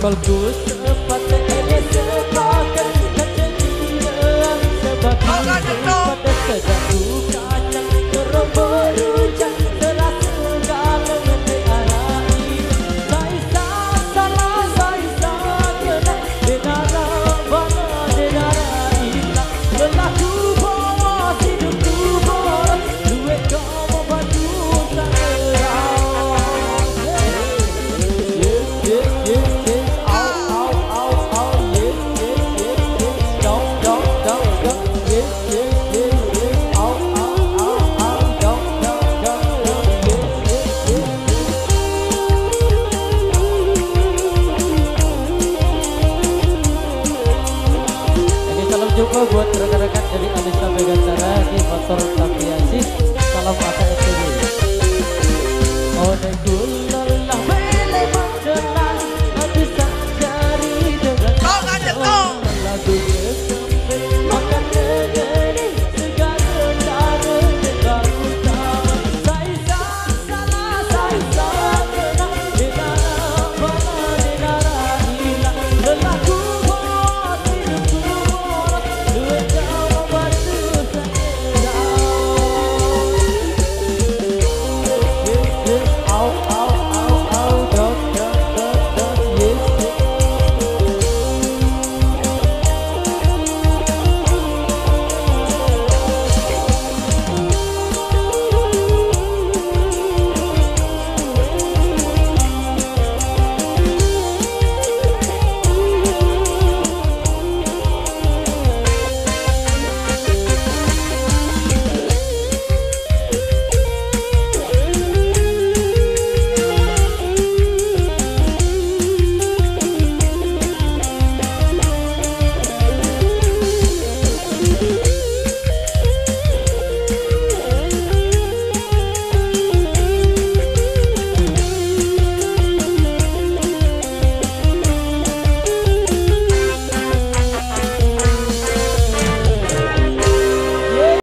Bagus sepatnya ini sebagai kejadian sebagai pada sejatuh kacang terus berujang telah segala diarai Saisa salah Saisa kena denara bana denara hilang berlaku bawa hidupku bawa duit kamu baju tak terang Jumpa buat rekan-rekan dari Alisa Megantara di motor Tapiasi. Salam ATSTV.